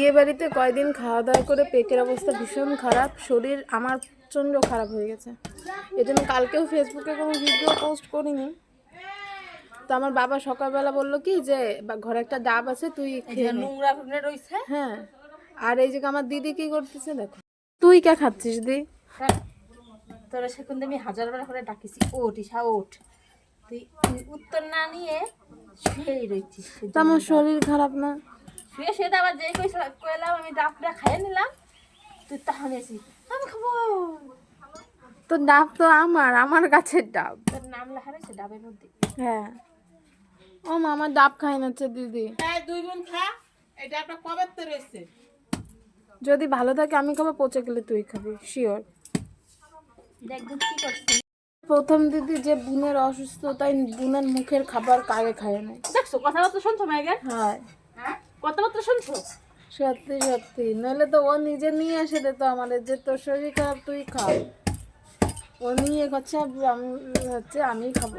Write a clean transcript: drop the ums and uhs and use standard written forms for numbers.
বিয়ে বাড়িতে কয়দিন খাওয়া দাওয়া করে পেটের অবস্থা ভীষণ খারাপ, শরীর আমার প্রচণ্ড খারাপ হয়ে গেছে। এই জন্য কালকেও ফেসবুকে কোনো ভিডিও পোস্ট করিনি। তো আমার বাবা সকালবেলা বললো কি যে ঘরে একটা ডাব আছে, তুই খেয়ে নে। নোংরা ফেলে রইছে। হ্যাঁ, আর এই যে আমার দিদি কি করতেছে দেখো। তুই কে খাচ্ছিস দি? তোরা সেখান আমি হাজারবার করে ডাকিছি, ওঠ ঈশা ওঠ, তুই উত্তর না নিয়ে শুয়েই রইছিস। তো আমার শরীর খারাপ না? শুয়ে শুয়ে তো আবার যে কইলাম আমি ডাবটা খাইয়ে নিলাম, তুই তাহলে এসি আমি খাবো। তো ডাব তো আমার গাছের ডাব। তোর নাম লেখা রয়েছে ডাবের মধ্যে। হ্যাঁ, ও মা আমার ডাব খাই নাচ্ছে দিদি। হ্যাঁ, দুই বোন খা। এটা একটা কবে তো রয়েছে। যদি ভালো থাকে আমি খাবো, পচে গেলে তুই খাবি শিওর। একদিন কি করছিস প্রথম দিদি যে বোনের অসুস্থতায় বোনের মুখের খাবার কাগে খায় না। দেখছো, কথাবার্তা শুনছো মেয়েদের? হ্যাঁ কথাবার্তা শুনছো? সত্যি সত্যি, নইলে তো ও নিজে নিয়ে এসে দিত আমাদের যে তোর শরীর খারাপ তুই খা। ও নিয়ে হচ্ছে আমি খাবো।